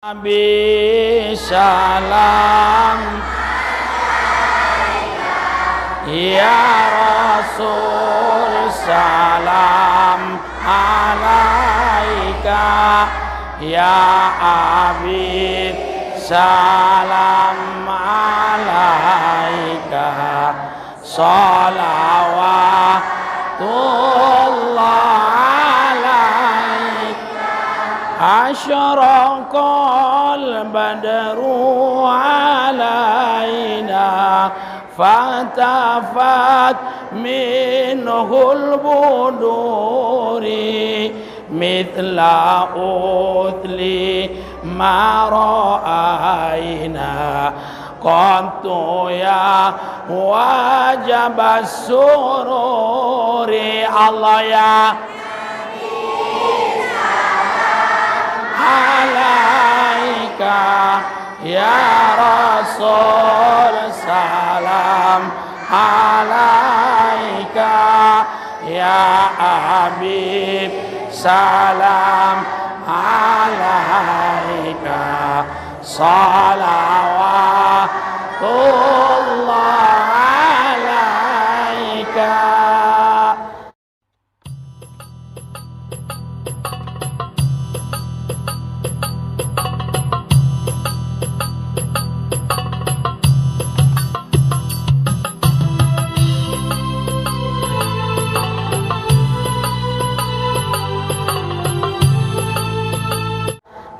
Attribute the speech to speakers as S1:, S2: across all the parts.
S1: Nabi salam ya Rasul salam alaika ya Habib salam alaika salawatullah asyraqal badru alaina fatafat minhul buduri mithla utli ma ra'aina qantu ya wajabas sururi Allah ya alaika ya Rasul salam alaika ya Habib salam alaika salawatullah alaika.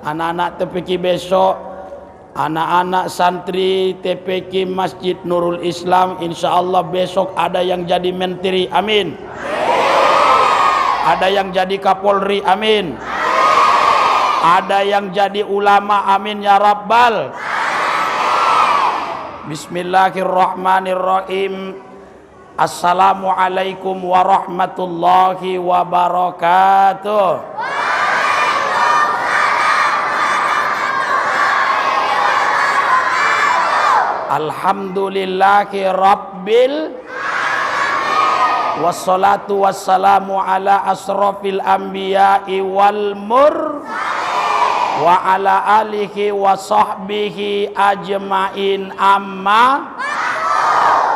S1: Anak-anak TPQ besok, anak-anak santri TPQ Masjid Nurul Islam, insya Allah besok ada yang jadi menteri, amin. Ada yang jadi kapolri, amin. Ada yang jadi ulama, amin ya Rabbal. Bismillahirrahmanirrahim. Assalamualaikum warahmatullahi wabarakatuh. Alhamdulillahi rabbil wassalatu wassalamu ala asrafil anbiya'i wal mur wa ala alihi wa sahbihi ajma'in amma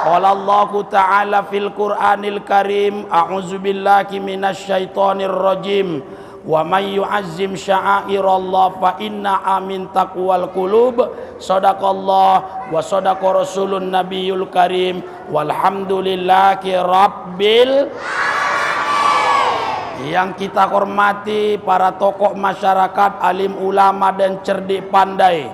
S1: qala Allahu ta'ala fil Qur'anil Karim a'udzu billahi minasy syaithanir rajim wa may yu'azzim sya'airallah fa inna amin taqwal qulub sadaqallah wa sadaqa rasulun nabiyul karim walhamdulillahi rabbil. Yang kita hormati para tokoh masyarakat, alim ulama dan cerdik pandai,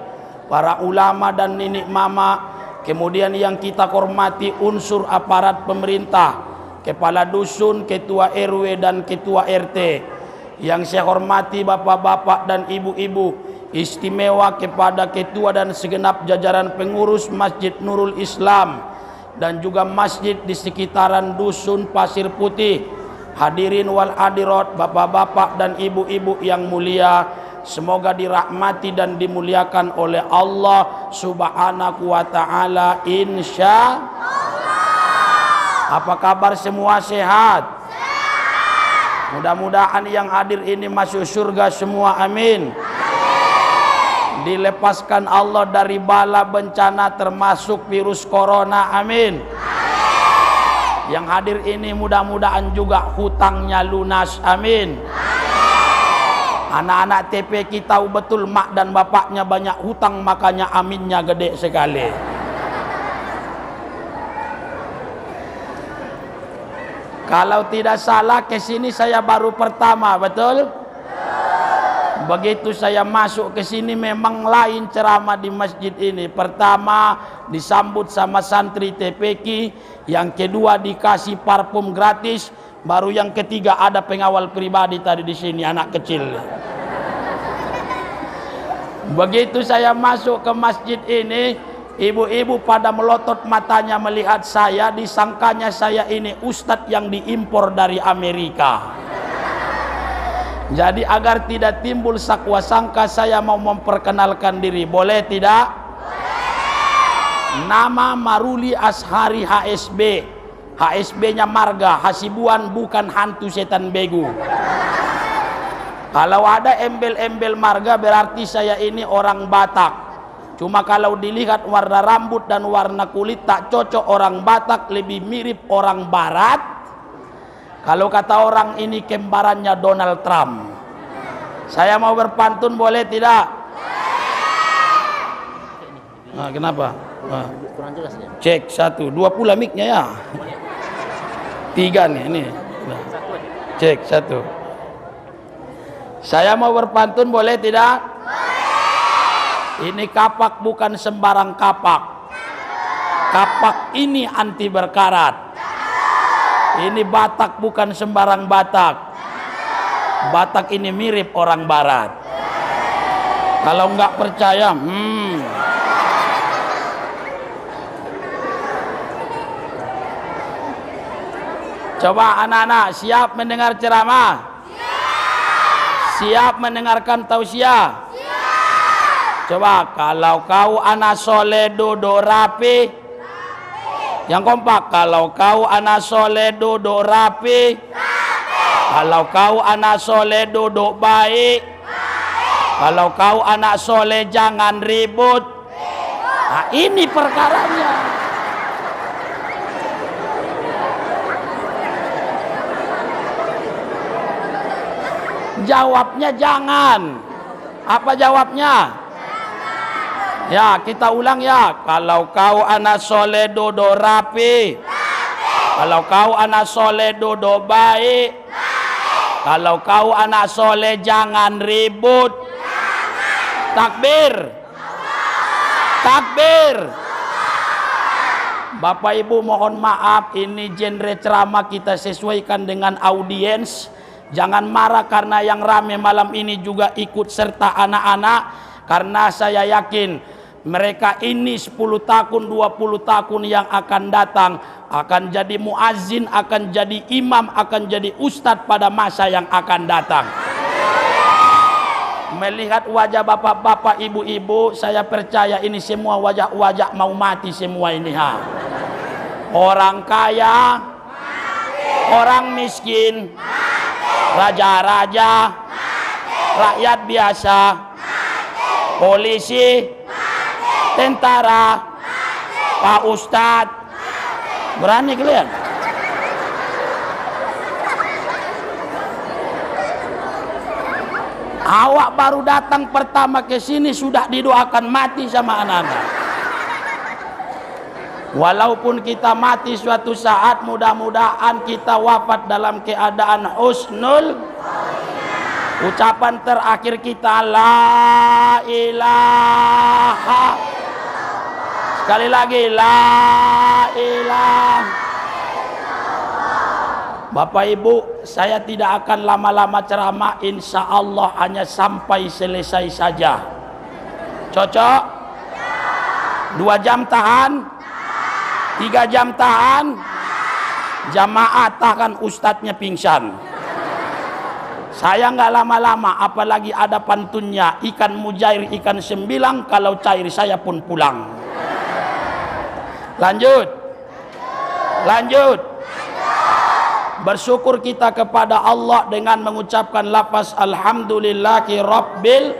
S1: para ulama dan nenek mama, kemudian yang kita hormati unsur aparat pemerintah, kepala dusun, ketua RW dan ketua RT. Yang saya hormati bapak-bapak dan ibu-ibu, istimewa kepada ketua dan segenap jajaran pengurus Masjid Nurul Islam dan juga masjid di sekitaran dusun Pasir Putih. Hadirin wal hadirat, bapak-bapak dan ibu-ibu yang mulia, semoga dirahmati dan dimuliakan oleh Allah Subhanahu wa taala insyaallah. Apa kabar semua, sehat? Mudah-mudahan yang hadir ini masuk surga semua, amin. Dilepaskan Allah dari bala bencana termasuk virus corona, amin. Yang hadir ini mudah-mudahan juga hutangnya lunas, amin. Anak-anak TPQ tahu betul mak dan bapaknya banyak hutang, makanya aminnya gede sekali. Kalau tidak salah kesini saya baru pertama, betul? Begitu saya masuk ke sini memang lain ceramah di masjid ini. Pertama disambut sama santri TPQ, yang kedua dikasih parfum gratis, baru yang ketiga ada pengawal pribadi tadi di sini, anak kecil. Begitu saya masuk ke masjid ini, ibu-ibu pada melotot matanya melihat saya, disangkanya saya ini ustadz yang diimpor dari Amerika. Jadi agar tidak timbul sakwa sangka, saya mau memperkenalkan diri, boleh tidak? Boleh. Nama Maruli Ashari HSB. HSB-nya marga, Hasibuan bukan hantu setan begu. Kalau ada embel-embel marga berarti saya ini orang Batak. Cuma kalau dilihat warna rambut dan warna kulit tak cocok orang Batak, lebih mirip orang Barat. Kalau kata orang ini kembarannya Donald Trump. Saya mau berpantun boleh tidak? Nah, kenapa? Nah.
S2: Kurang jelas ya.
S1: Cek 1, 2 pula mic-nya ya. 3 nih ini. Nah. Cek 1. Saya mau berpantun boleh tidak? Ini kapak bukan sembarang kapak. Kapak ini anti berkarat. Ini Batak bukan sembarang Batak. Batak ini mirip orang Barat. Kalau nggak percaya, coba anak-anak siap mendengar ceramah? Siap mendengarkan tausiah? Coba kalau kau anak soleh duduk rapi. Yang kompak, kalau kau anak soleh duduk rapi. Kalau kau anak soleh duduk baik. Kalau kau anak soleh jangan ribut. Nah, ini perkaranya. Jawabnya jangan. Apa jawabnya? Ya, kita ulang ya. Kalau kau anak soleh duduk rapi. Kalau kau anak soleh duduk baik. Kalau kau anak soleh jangan ribut. Takbir. Takbir. Bapak Ibu mohon maaf, ini genre ceramah kita sesuaikan dengan audiens. Jangan marah karena yang rame malam ini juga ikut serta anak-anak. Karena saya yakin mereka ini 10 tahun, 20 tahun yang akan datang akan jadi muazzin, akan jadi imam, akan jadi ustadz pada masa yang akan datang. Melihat wajah bapak-bapak, ibu-ibu, saya percaya ini semua wajah-wajah mau mati semua ini. Orang kaya, orang miskin, raja-raja, rakyat biasa, polisi, tentara, Pak Ustadz. Berani kalian? Awak baru datang pertama ke sini sudah didoakan mati sama anak-anak. Walaupun kita mati suatu saat, mudah-mudahan kita wafat dalam keadaan husnul. Ucapan terakhir kita la ilaha. Sekali lagi la ilaha. Bapak Ibu, saya tidak akan lama-lama ceramah, insya Allah hanya sampai selesai saja. Cocok? 2 jam tahan? 3 jam tahan? Jamaah tahan, ustadznya pingsan. Saya nggak lama-lama, apalagi ada pantunnya, ikan mujair ikan sembilang, kalau cair saya pun pulang. Lanjut. Lanjut. Bersyukur kita kepada Allah dengan mengucapkan lafaz alhamdulillahi rabbil.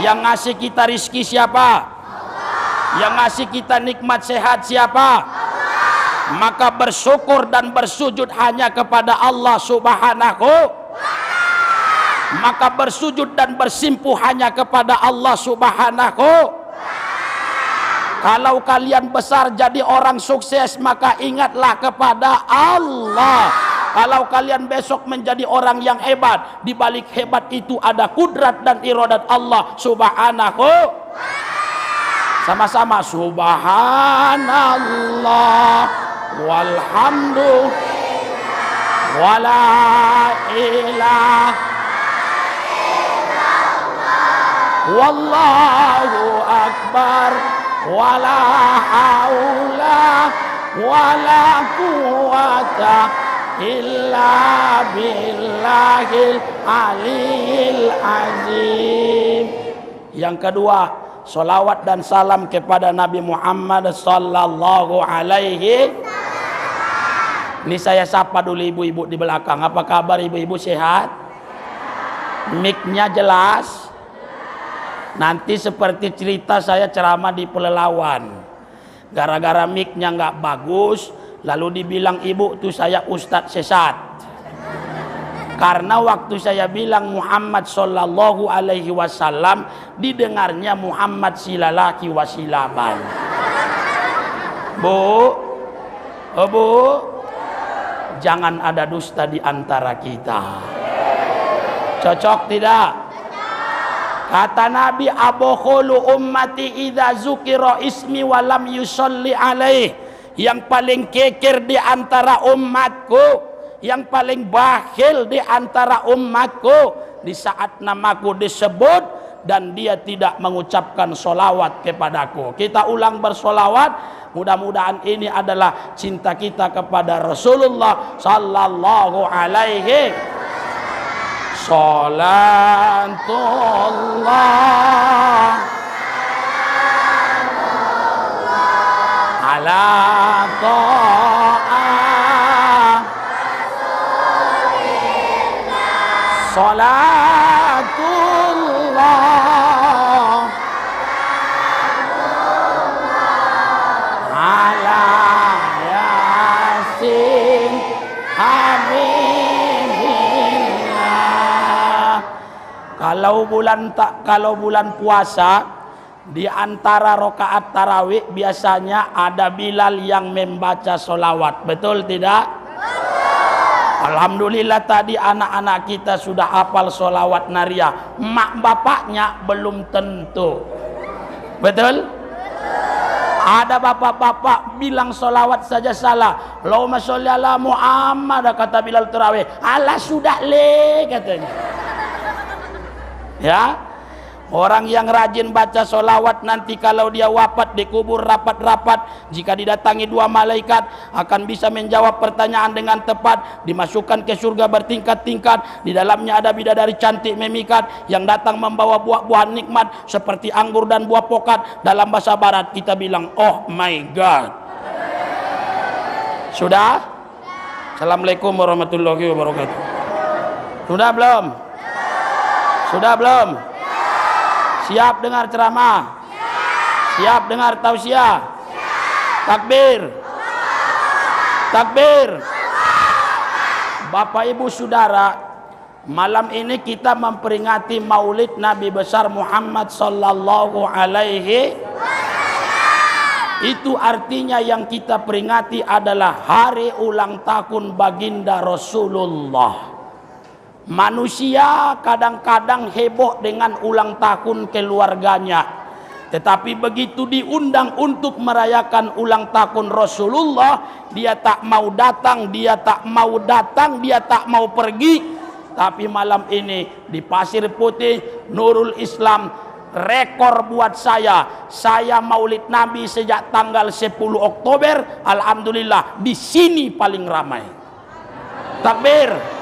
S1: Yang ngasih kita rizki siapa? Yang ngasih kita nikmat sehat siapa? Maka bersyukur dan bersujud hanya kepada Allah subhanahu. Maka bersujud dan bersimpuh hanya kepada Allah subhanahu. Kalau kalian besar jadi orang sukses, maka ingatlah kepada Allah. Kalau kalian besok menjadi orang yang hebat, di balik hebat itu ada kudrat dan iradat Allah subhanahu. Sama-sama subhanallah walhamdulillah wala ilaha wallahu akbar wala haula wala quwata illa billahil aliyil azim. Yang kedua, sholawat dan salam kepada Nabi Muhammad sallallahu alaihi. Ini saya sapa dulu ibu-ibu di belakang. Apa kabar ibu-ibu, sehat? Mic-nya jelas. Nanti seperti cerita saya ceramah di Pelelawan, gara-gara mic-nya nggak bagus, lalu dibilang ibu tuh saya ustadz sesat. Karena waktu saya bilang Muhammad Sallallahu Alaihi Wasallam, didengarnya Muhammad silalaki wasilaban. Bu, bu, jangan ada dusta di antara kita. Cocok tidak? Kata Nabi, abokhulu ummati idza zukira ismi walam yusolli alaih. Yang paling keker di antara umatku, yang paling bakhil di antara umatku, di saat namaku disebut dan dia tidak mengucapkan solawat kepadaku. Kita ulang bersolawat. Mudah-mudahan ini adalah cinta kita kepada Rasulullah Sallallahu Alaihi Wasallam. Salatullah ala ta'ah salatullah ala yasin habibillah. Kalau bulan puasa, di antara rakaat tarawih biasanya ada Bilal yang membaca solawat. Betul tidak? Alhamdulillah tadi anak-anak kita sudah hafal solawat nariyah. Mak bapaknya belum tentu. Betul? Ada bapak-bapak bilang solawat saja salah. Allahumma sholli ala Muhammad, kata Bilal tarawih. Alah sudah le katanya. Ya, orang yang rajin baca solawat nanti kalau dia wafat dikubur rapat-rapat, jika didatangi dua malaikat akan bisa menjawab pertanyaan dengan tepat, dimasukkan ke surga bertingkat-tingkat. Di dalamnya ada bidadari cantik memikat yang datang membawa buah-buahan nikmat seperti anggur dan buah pokat. Dalam bahasa barat kita bilang oh my god. Sudah? Assalamualaikum warahmatullahi wabarakatuh. Sudah belum? Sudah belum? Siap dengar ceramah? Siap dengar tausiah? Takbir. Takbir. Bapak Ibu Saudara, malam ini kita memperingati Maulid Nabi besar Muhammad Sallallahu Alaihi Wasallam. Itu artinya yang kita peringati adalah hari ulang tahun baginda Rasulullah. Manusia kadang-kadang heboh dengan ulang tahun keluarganya, tetapi begitu diundang untuk merayakan ulang tahun Rasulullah, dia tak mau datang, dia tak mau datang, dia tak mau pergi. Tapi malam ini di Pasir Putih Nurul Islam, rekor buat saya Maulid Nabi sejak tanggal 10 Oktober, alhamdulillah di sini paling ramai. Takbir.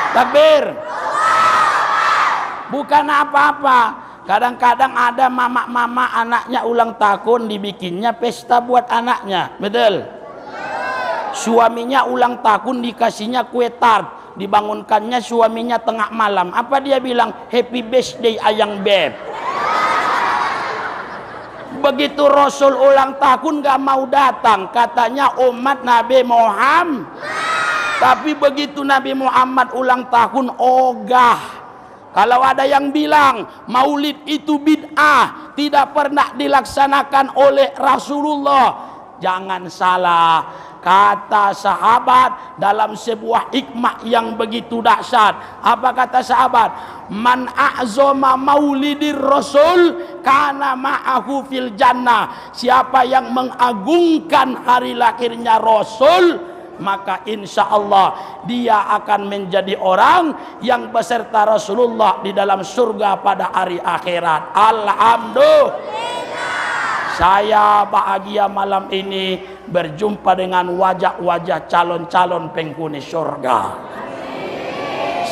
S1: Takbir. Bukan apa-apa. Kadang-kadang ada mama-mama anaknya ulang tahun dibikinnya pesta buat anaknya. Betul? Suaminya ulang tahun dikasihnya kue tart, dibangunkannya suaminya tengah malam. Apa dia bilang? Happy birthday ayang beb. Begitu Rasul ulang tahun gak mau datang, katanya umat Nabi Muhammad. Tapi begitu Nabi Muhammad ulang tahun ogah. Kalau ada yang bilang maulid itu bid'ah, tidak pernah dilaksanakan oleh Rasulullah, jangan salah. Kata sahabat dalam sebuah hikmah yang begitu dahsyat. Apa kata sahabat? Man a'zama maulidir rasul kana ma'ahu fil jannah. Siapa yang mengagungkan hari lahirnya Rasul, maka insya Allah dia akan menjadi orang yang beserta Rasulullah di dalam surga pada hari akhirat. Alhamdulillah. Saya bahagia malam ini berjumpa dengan wajah-wajah calon-calon penghuni surga.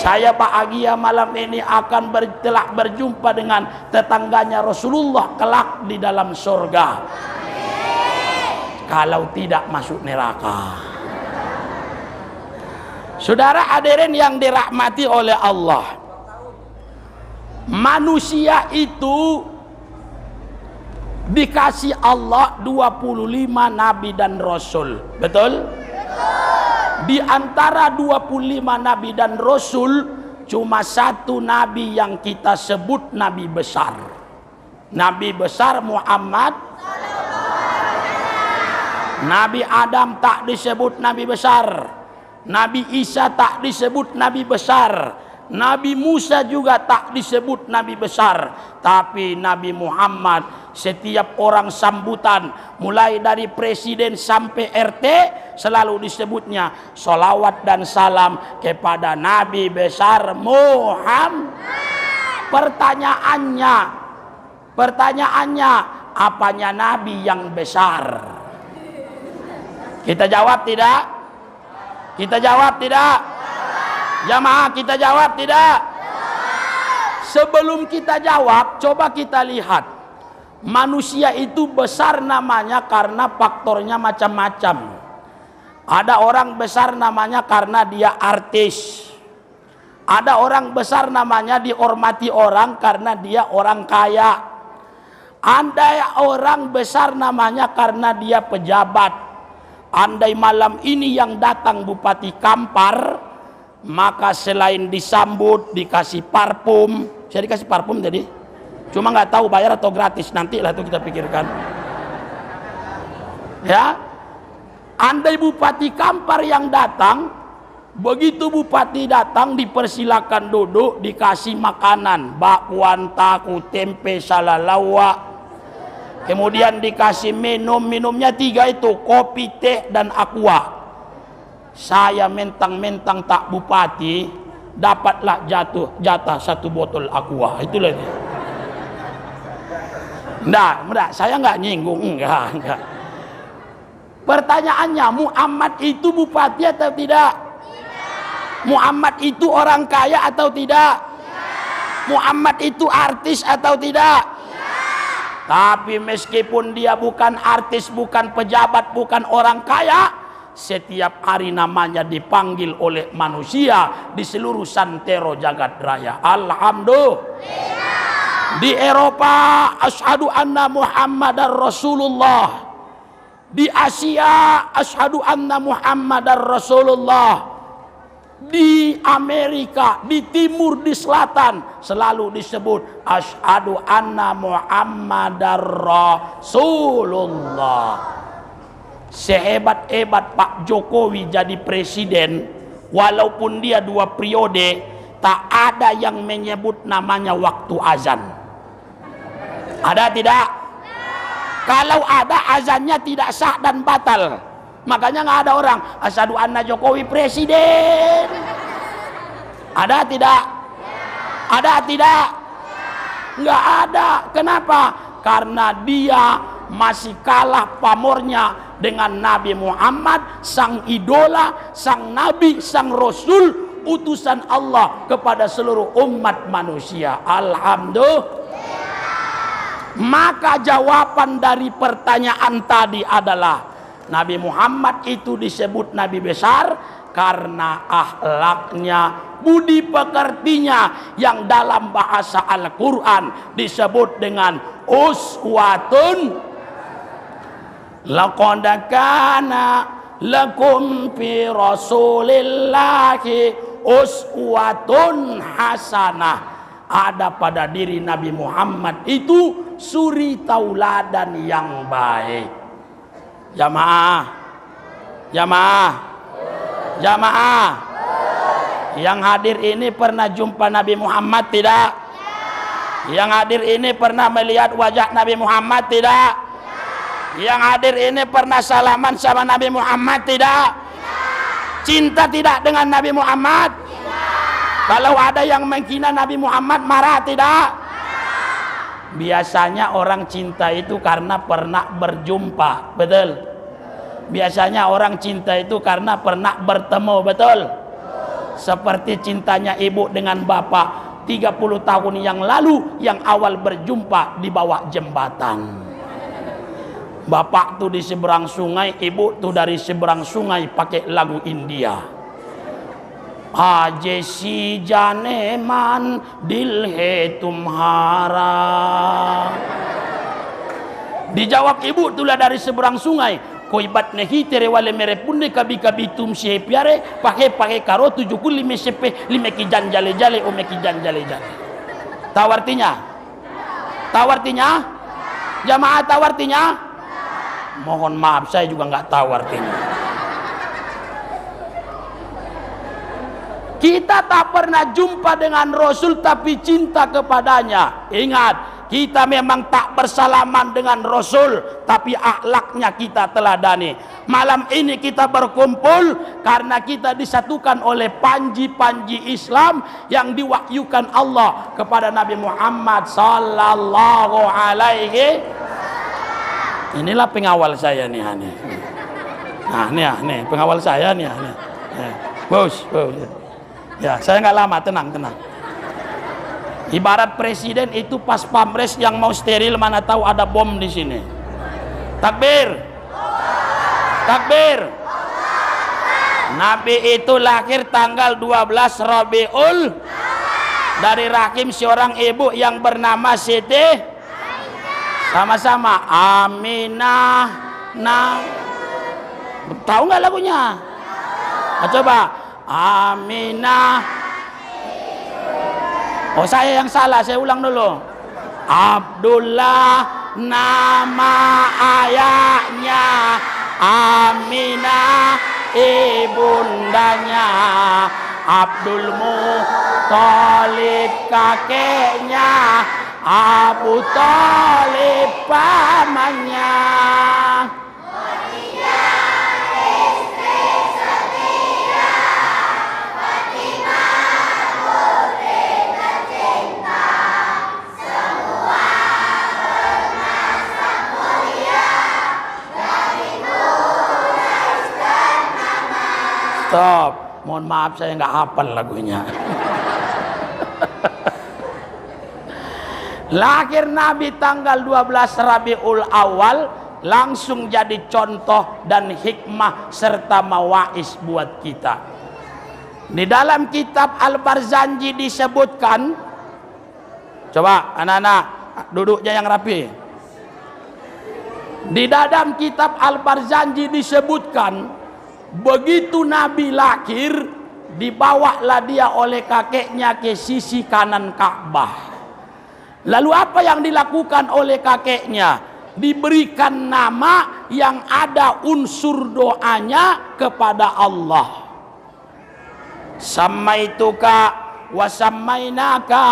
S1: Saya bahagia malam ini akan telah berjumpa dengan tetangganya Rasulullah kelak di dalam surga. Kalau tidak masuk neraka. Saudara hadirin yang dirahmati oleh Allah, manusia itu dikasih Allah 25 nabi dan rasul. Betul? Di antara 25 nabi dan rasul, cuma satu nabi yang kita sebut nabi besar. Nabi besar Muhammad. Nabi Adam tak disebut nabi besar. Nabi Isa tak disebut nabi besar. Nabi Musa juga tak disebut nabi besar. Tapi Nabi Muhammad, setiap orang sambutan, mulai dari presiden sampai RT, selalu disebutnya sholawat dan salam kepada Nabi besar Muhammad. Pertanyaannya, apanya Nabi yang besar? Kita jawab tidak? Kita jawab tidak? Jamaah, kita jawab tidak? Sebelum kita jawab, coba kita lihat. Manusia itu besar namanya karena faktornya macam-macam. Ada orang besar namanya karena dia artis. Ada orang besar namanya dihormati orang karena dia orang kaya. Ada orang besar namanya karena dia pejabat. Andai malam ini yang datang Bupati Kampar, maka selain disambut, dikasih parfum. Saya dikasih parfum tadi, cuma nggak tahu bayar atau gratis, nantilah itu kita pikirkan. Ya, andai Bupati Kampar yang datang, begitu Bupati datang dipersilakan duduk, dikasih makanan, bakwan, tahu, tempe, salalawa. Kemudian dikasih minumnya 3 itu, kopi, teh, dan aqua. Saya mentang-mentang tak bupati, dapatlah jatah 1 botol aqua. Itulah dia. Enggak, saya enggak nyinggung, enggak. Pertanyaannya, Muhammad itu bupati atau tidak? Muhammad itu orang kaya atau tidak? Muhammad itu artis atau tidak? Tapi meskipun dia bukan artis, bukan pejabat, bukan orang kaya, setiap hari namanya dipanggil oleh manusia di seluruh santero jagat raya. Alhamdulillah. Di Eropa, asyhadu anna Muhammadar Rasulullah. Di Asia, asyhadu anna Muhammadar Rasulullah. Di Amerika, di timur, di selatan, selalu disebut asyhadu anna Muhammadar Rasulullah. Sehebat-hebat Pak Jokowi jadi presiden, walaupun dia 2 periode, tak ada yang menyebut namanya waktu azan. Ada tidak? Kalau ada, azannya tidak sah dan batal. Makanya nggak ada orang asyhadu anna Jokowi presiden. Ada tidak? Ada tidak? Nggak ada. Kenapa? Karena dia masih kalah pamornya dengan Nabi Muhammad, sang idola, sang nabi, sang rasul, utusan Allah kepada seluruh umat manusia. Alhamdulillah. Maka jawaban dari pertanyaan tadi adalah Nabi Muhammad itu disebut nabi besar karena akhlaknya, budi pekertinya yang dalam bahasa Al-Quran disebut dengan uswatun. Laqad kana lakum fi rasulillahi uswatun hasanah. Ada pada diri Nabi Muhammad itu suri tauladan yang baik. Jamaah, yang hadir ini pernah jumpa Nabi Muhammad tidak? Yang hadir ini pernah melihat wajah Nabi Muhammad tidak? Yang hadir ini pernah salaman sama Nabi Muhammad tidak? Cinta tidak dengan Nabi Muhammad? Kalau ada yang menghina Nabi Muhammad, marah tidak? Biasanya orang cinta itu karena pernah berjumpa, betul? Biasanya orang cinta itu karena pernah bertemu, betul? Seperti cintanya ibu dengan bapak 30 tahun yang lalu, yang awal berjumpa di bawah jembatan. Bapak tuh di seberang sungai, ibu tuh dari seberang sungai pakai lagu India. aje si janeman dilhe tumhara. Dijawab ibu tulah dari seberang sungai, koibat nehi tere wale mere punde kabi kabi tum si piare pakai karo 7 kuli mesepe lime ki jan jale jale o me ki jan jale jale. Tahu artinya? Tahu artinya? Jamaah tahu artinya? Mohon maaf saya juga nggak tahu artinya. Kita tak pernah jumpa dengan Rasul tapi cinta kepadanya. Ingat, kita memang tak bersalaman dengan Rasul tapi akhlaknya kita teladani. Malam ini kita berkumpul karena kita disatukan oleh panji-panji Islam yang diwahyukan Allah kepada Nabi Muhammad sallallahu alaihi. Inilah pengawal saya nih. Nah, nih pengawal saya nih. Bos. Ya, saya nggak lama, tenang. Ibarat presiden itu pas pamres yang mau steril, mana tahu ada bom di sini. Takbir. Nabi itu lahir tanggal 12 Rabiul dari rahim seorang ibu yang bernama Siti. Sama-sama Aminah. Tahu nggak lagunya? Coba. Aminah. Oh, saya yang salah, saya ulang dulu. Abdullah nama ayahnya, Aminah ibundanya, Abdul Muthalib kakeknya, Abu Thalib pamannya. Stop, mohon maaf saya nggak hafal lagunya. Lahir Nabi tanggal 12 Rabiul Awal, langsung jadi contoh dan hikmah serta mawais buat kita. Di dalam kitab Al-Barzanji disebutkan, coba anak-anak duduknya yang rapi. Di dalam kitab Al-Barzanji disebutkan, begitu Nabi lahir, dibawalah dia oleh kakeknya ke sisi kanan Ka'bah. Lalu apa yang dilakukan oleh kakeknya? Diberikan nama yang ada unsur doanya kepada Allah. Sammaituka wa sammainaka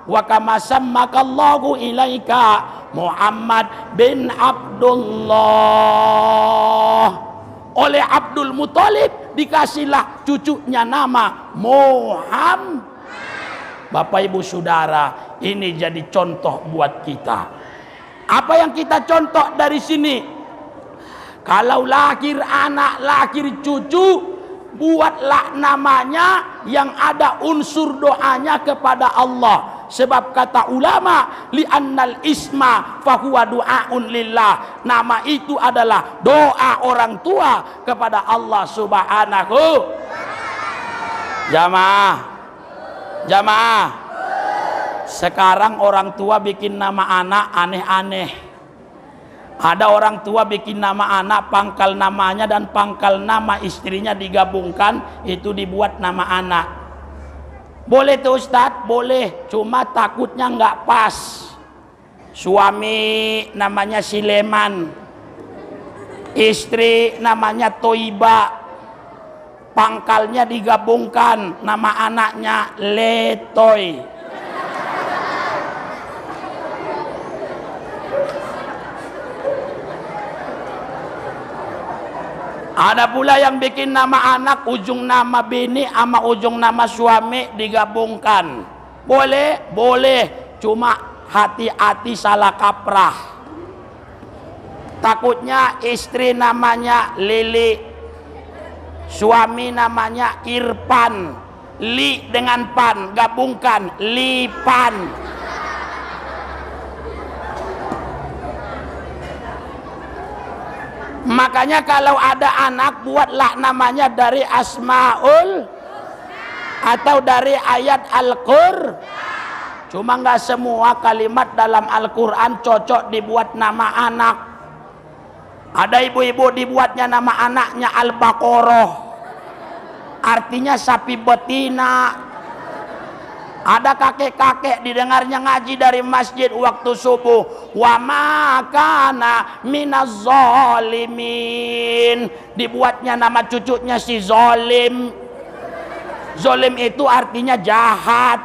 S1: wa kama sammakallahu ilaika Muhammad bin Abdullah. Oleh Abdul Muthalib dikasihlah cucunya nama Muhammad. Bapak Ibu Saudara, ini jadi contoh buat kita. Apa yang kita contoh dari sini? Kalau lahir anak, lahir cucu, buatlah namanya yang ada unsur doanya kepada Allah. Sebab kata ulama, li'annal isma fahuwa du'aun lillah. Nama itu adalah doa orang tua kepada Allah Subhanahu. Jamaah. Sekarang orang tua bikin nama anak aneh-aneh. Ada orang tua bikin nama anak, pangkal namanya dan pangkal nama istrinya digabungkan, itu dibuat nama anak. Boleh tuh Ustadz, boleh, cuma takutnya nggak pas. Suami namanya Sileman, istri namanya Toiba, pangkalnya digabungkan, nama anaknya Letoy. Ada pula yang bikin nama anak ujung nama bini sama ujung nama suami digabungkan. Boleh, boleh, cuma hati-hati salah kaprah. Takutnya istri namanya Lili, suami namanya Irfan, Li dengan Pan gabungkan Lipan. Makanya kalau ada anak, buatlah namanya dari Asmaul. atau dari ayat Al-Qur'an? Cuma nggak semua kalimat dalam Al-Quran cocok dibuat nama anak. Ada ibu-ibu dibuatnya nama anaknya Al-Baqarah, artinya sapi betina. Ada kakek-kakek didengarnya ngaji dari masjid waktu subuh, wa makana minaz zalimin, dibuatnya nama cucunya si Zolim. Zolim itu artinya jahat.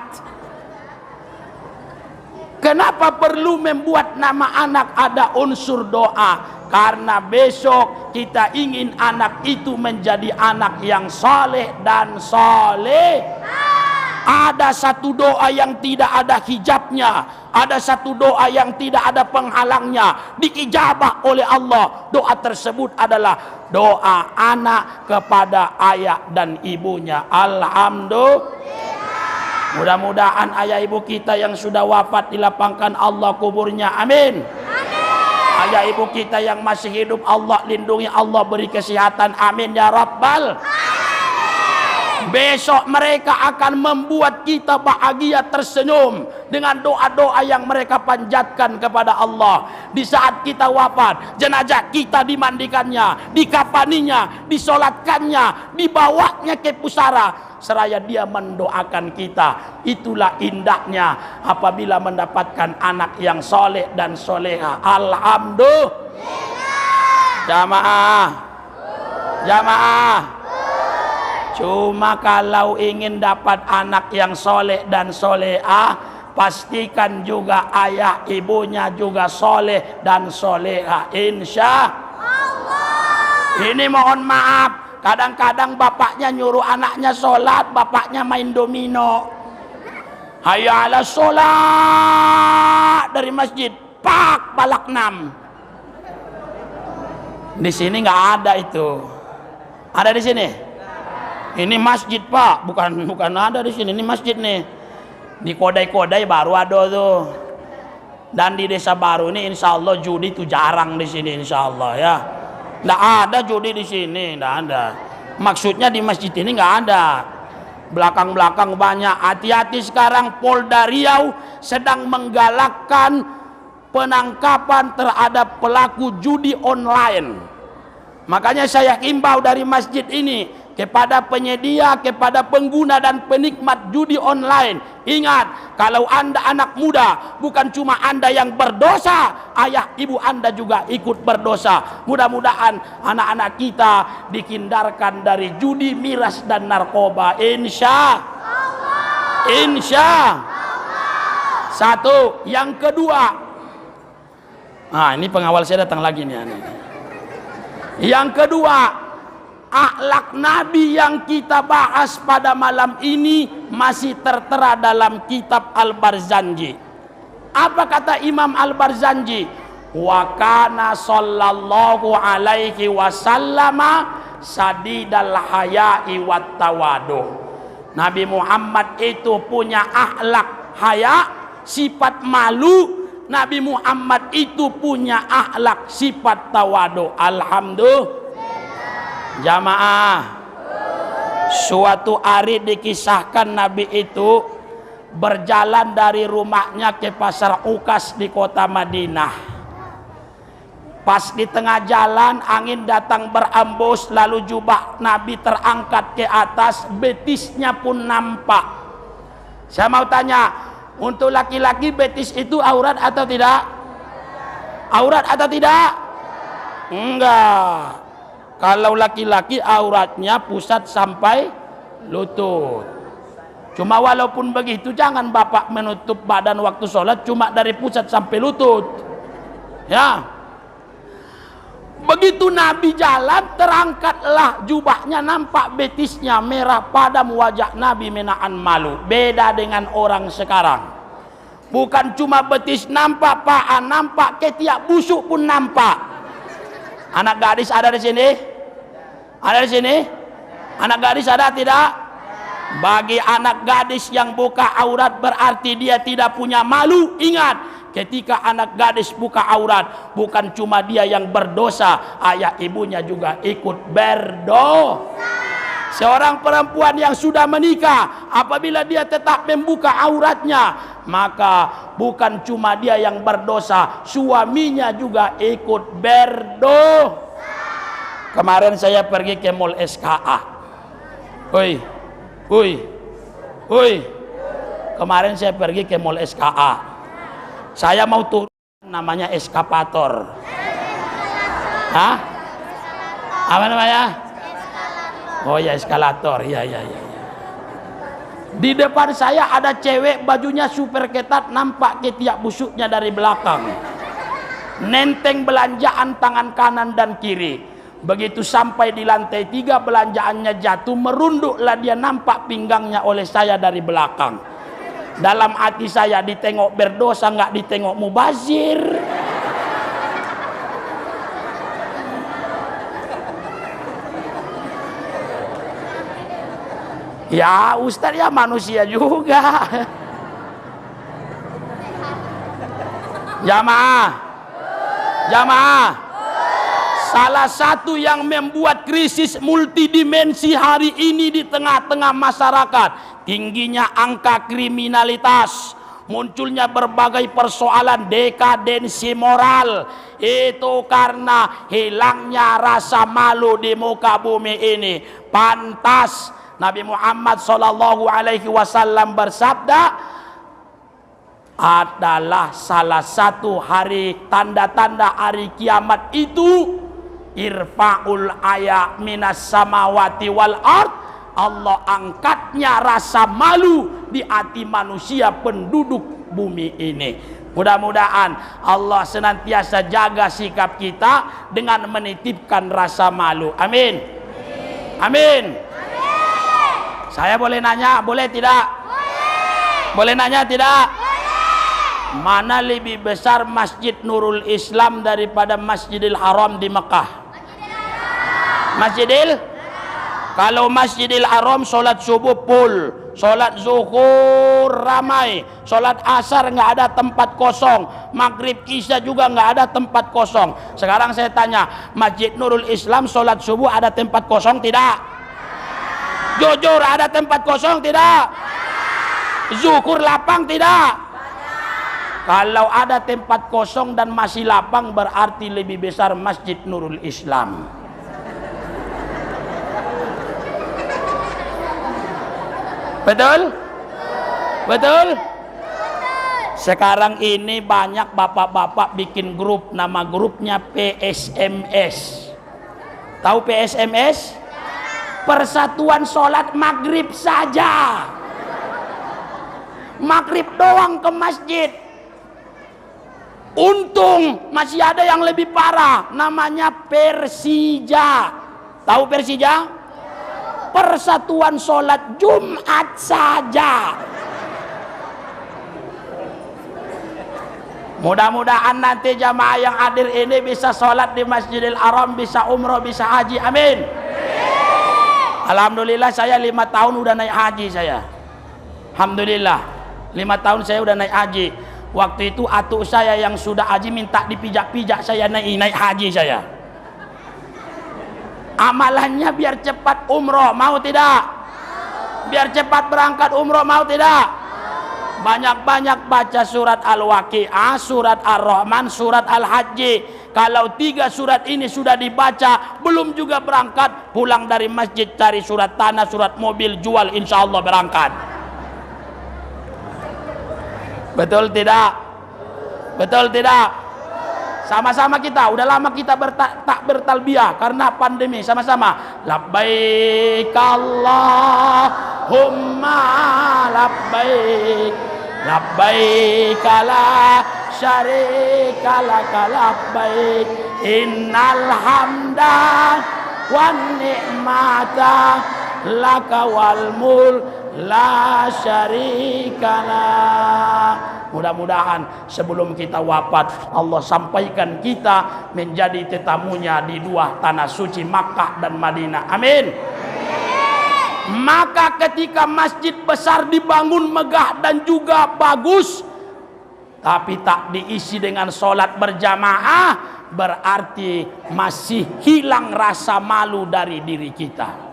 S1: Kenapa perlu membuat nama anak ada unsur doa? Karena besok kita ingin anak itu menjadi anak yang saleh dan saleh. Ada satu doa yang tidak ada hijabnya, ada satu doa yang tidak ada penghalangnya, diijabah oleh Allah. Doa tersebut adalah doa anak kepada ayah dan ibunya. Alhamdulillah. Mudah-mudahan ayah ibu kita yang sudah wafat dilapangkan Allah kuburnya. Amin. Ayah ibu kita yang masih hidup Allah lindungi, Allah beri kesehatan. Amin ya Rabbal. Besok mereka akan membuat kita bahagia tersenyum dengan doa-doa yang mereka panjatkan kepada Allah. Di saat kita wafat, jenazah kita dimandikannya, dikafaninya, disolatkannya, dibawanya ke pusara, seraya dia mendoakan kita. Itulah indahnya apabila mendapatkan anak yang soleh dan soleha. Alhamdulillah. Jamaah, jamaah. Cuma kalau ingin dapat anak yang soleh dan solehah, pastikan juga ayah ibunya juga soleh dan solehah, insya Allah. Ini mohon maaf, kadang-kadang bapaknya nyuruh anaknya sholat, bapaknya main domino. Hayya ala sholat dari masjid, pak balak 6. Di sini nggak ada itu. Ada di sini? Ini masjid pak, bukan ada di sini. Ini masjid nih. Di Kodai-Kodai baru ada tuh. Dan di desa baru ini insya Allah judi itu jarang di sini insya Allah ya. Nggak ada judi di sini, nggak ada. Maksudnya di masjid ini nggak ada. Belakang-belakang banyak. Hati-hati sekarang Polda Riau sedang menggalakkan penangkapan terhadap pelaku judi online. Makanya saya himbau dari masjid ini kepada penyedia, kepada pengguna dan penikmat judi online. Ingat, kalau Anda anak muda, bukan cuma Anda yang berdosa, ayah ibu Anda juga ikut berdosa. Mudah-mudahan anak-anak kita dihindarkan dari judi, miras dan narkoba. Insya Allah. Insya Allah. Satu. Yang kedua, nah ini pengawal saya datang lagi nih. Yang kedua, akhlak Nabi yang kita bahas pada malam ini masih tertera dalam kitab Al-Barzanji. Apa kata Imam Al-Barzanji? Wa kana sallallahu alaihi wasallama sadidal haya'i wat tawadu. Nabi Muhammad itu punya akhlak haya, sifat malu. Nabi Muhammad itu punya akhlak sifat tawadu. Alhamdulillah. Jamaah, suatu hari dikisahkan Nabi itu berjalan dari rumahnya ke pasar Ukas di kota Madinah. Pas di tengah jalan angin datang berembus, lalu jubah Nabi terangkat ke atas, betisnya pun nampak. Saya mau tanya, untuk laki-laki betis itu aurat atau tidak? Aurat atau tidak? Enggak. Kalau laki-laki auratnya pusat sampai lutut. Cuma walaupun begitu jangan bapak menutup badan waktu sholat cuma dari pusat sampai lutut. Ya. Begitu Nabi jalan terangkatlah jubahnya, nampak betisnya merah padam, wajah Nabi menahan malu. Beda dengan orang sekarang. Bukan cuma betis nampak, paha nampak, ketiak busuk pun nampak. Anak gadis ada di sini? Ada di sini? Anak gadis ada tidak? Bagi anak gadis yang buka aurat berarti dia tidak punya malu. Ingat, ketika anak gadis buka aurat, bukan cuma dia yang berdosa, ayah ibunya juga ikut berdosa. Seorang perempuan yang sudah menikah, apabila dia tetap membuka auratnya, maka bukan cuma dia yang berdosa, suaminya juga ikut berdosa. Kemarin saya pergi ke mall SKA. Hoi, hoi, hoi. Kemarin saya pergi ke mall SKA. Saya mau turun, namanya eskapator. Hah? Apa namanya? Oh ya, eskalator. Ya. Di depan saya ada cewek bajunya super ketat, nampak ketiak busuknya dari belakang. Nenteng belanjaan tangan kanan dan kiri. Begitu sampai di lantai 3, belanjaannya jatuh, merunduklah dia, nampak pinggangnya oleh saya dari belakang. Dalam hati saya, ditengok berdosa nggak ditengok mubazir. Ya Ustaz, ya manusia juga. Jamaah, salah satu yang membuat krisis multidimensi hari ini di tengah-tengah masyarakat, tingginya angka kriminalitas, munculnya berbagai persoalan dekadensi moral, itu karena hilangnya rasa malu di muka bumi ini. Pantas Nabi Muhammad SAW bersabda, adalah salah satu hari tanda-tanda hari kiamat itu irfa'ul aya minas samawati wal ard, Allah angkatnya rasa malu di hati manusia penduduk bumi ini. Mudah-mudahan Allah senantiasa jaga sikap kita dengan menitipkan rasa malu. Amin. Amin. Saya boleh nanya, boleh tidak? Boleh nanya tidak? Mana lebih besar Masjid Nurul Islam daripada Masjidil Haram di Mekah? Masjidil? Kalau Masjidil Haram solat subuh full, solat zuhur ramai, solat asar nggak ada tempat kosong, maghrib isya juga nggak ada tempat kosong. Sekarang saya tanya, Masjid Nurul Islam solat subuh ada tempat kosong tidak? Jujur, ada tempat kosong tidak? Zuhur lapang tidak? Kalau ada tempat kosong dan masih lapang, berarti lebih besar Masjid Nurul Islam. Betul? Betul? Sekarang ini banyak bapak-bapak bikin grup, nama grupnya PSMS. Tahu PSMS? Persatuan sholat maghrib saja. Maghrib doang ke masjid. Untung masih ada yang lebih parah, namanya Persija. Tahu Persija? Persatuan sholat Jumat saja. Mudah-mudahan nanti jamaah yang hadir ini bisa sholat di Masjidil Haram, bisa umroh, bisa haji. Amin. Alhamdulillah, saya 5 tahun udah naik haji saya. Alhamdulillah, 5 tahun saya udah naik haji. Waktu itu atuk saya yang sudah haji minta dipijak-pijak saya naik haji saya. Amalannya biar cepat umroh, mau tidak? Biar cepat berangkat umroh, mau tidak? Banyak-banyak baca surat Al-Waqi'ah, surat Ar-Rahman, surat Al-Hajj. Kalau 3 surat ini sudah dibaca, belum juga berangkat, pulang dari masjid cari surat tanah, surat mobil, jual, insya Allah berangkat. Betul tidak? Betul tidak? Sama-sama kita, udah lama kita tak bertalbiyah karena pandemi. Sama-sama. Labbaik Allahumma labbaik, labbaik la syarika laka labbaik, innal hamda wan ni'mata laka wal mulk la syarikalah. Mudah-mudahan sebelum kita wafat, Allah sampaikan kita menjadi tetamunya di 2 tanah suci Makkah dan Madinah. Amin. Maka ketika masjid besar dibangun megah dan juga bagus, tapi tak diisi dengan sholat berjamaah, berarti masih hilang rasa malu dari diri kita.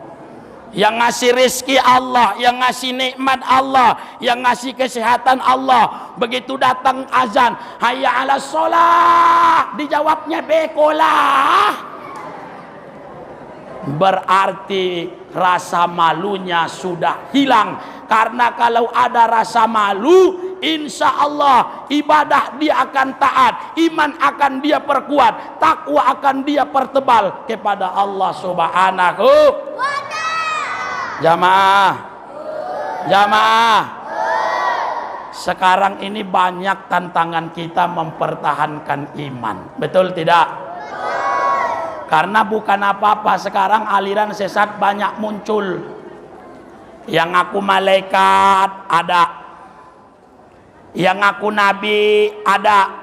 S1: Yang ngasih rizki Allah, yang ngasih nikmat Allah, yang ngasih kesehatan Allah. Begitu datang azan, hayya ala sholah, dijawabnya bekolah. Berarti rasa malunya sudah hilang. Karena kalau ada rasa malu, insya Allah ibadah dia akan taat, iman akan dia perkuat, takwa akan dia pertebal kepada Allah Subhanahu. Jamaah, jamaah. Sekarang ini banyak tantangan kita mempertahankan iman. Betul tidak? Karena bukan apa-apa, sekarang aliran sesat banyak muncul. Yang ngaku malaikat ada, yang ngaku nabi ada.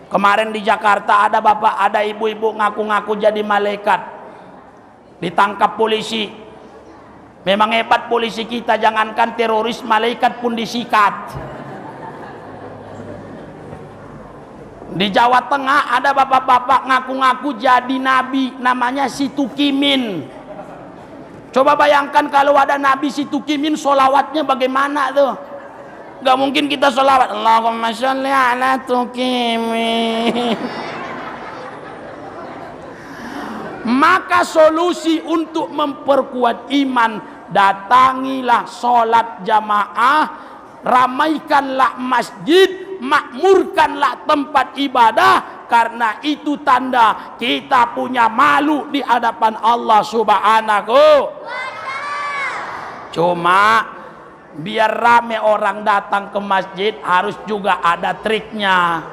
S1: Kemarin di Jakarta ada bapak, ada ibu-ibu ngaku-ngaku jadi malaikat, ditangkap polisi. Memang hebat polisi kita, jangankan teroris, malaikat pun disikat. Di Jawa Tengah ada bapak-bapak ngaku-ngaku jadi nabi, namanya Situkimin. Coba bayangkan kalau ada nabi Situkimin, solawatnya bagaimana tuh? Gak mungkin kita solawat Allahumma sholli ala Tukimin. Maka solusi untuk memperkuat iman, datangilah sholat jamaah, ramaikanlah masjid, makmurkanlah tempat ibadah, karena itu tanda kita punya malu di hadapan Allah Subhanahu. Cuma biar rame orang datang ke masjid harus juga ada triknya.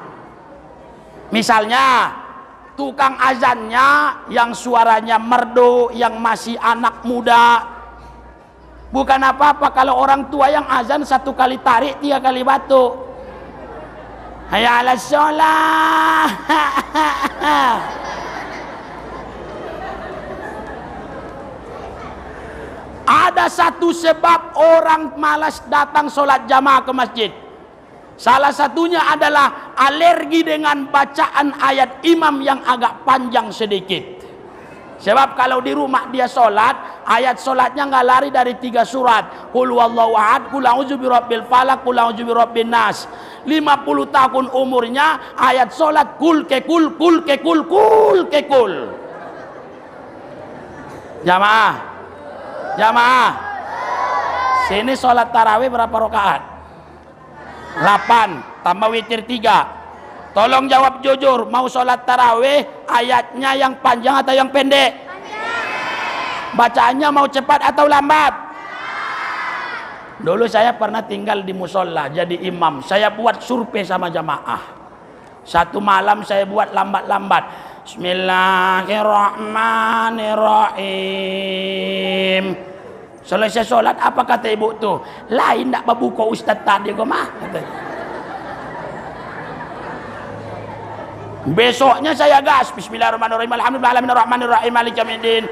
S1: Misalnya tukang azannya yang suaranya merdu, yang masih anak muda. Bukan apa-apa kalau orang tua yang azan 1 kali tarik 3 kali batuk. Hayya 'alas shalah. Ada satu sebab orang malas datang sholat jamaah ke masjid. Salah satunya adalah alergi dengan bacaan ayat imam yang agak panjang sedikit. Sebab kalau di rumah dia sholat, ayat sholatnya nggak lari dari 3 surat. Qul huwallahu ahad, qul a'udzu birabbil falaq, qul a'udzu birabbin nas. 50 tahun umurnya, ayat sholat kul kekul, kul kekul, kul kekul. Jamaah, jamaah. Sini sholat tarawih berapa rakaat? 8 tambah witir 3. Tolong jawab jujur, mau sholat tarawih ayatnya yang panjang atau yang pendek? Bacaannya mau cepat atau lambat? Dulu saya pernah tinggal di musola jadi imam. Saya buat survei sama jamaah. Satu malam saya buat lambat-lambat. Bismillahirrahmanirrahim. Selesai sholat apa kata ibu tuh? Lain tak berbuka ustaz tadi kok mah. Besoknya saya gas Bismillahirrahmanirrahim, alhamdulillahirrahmanirrahim, maliki yaumiddin.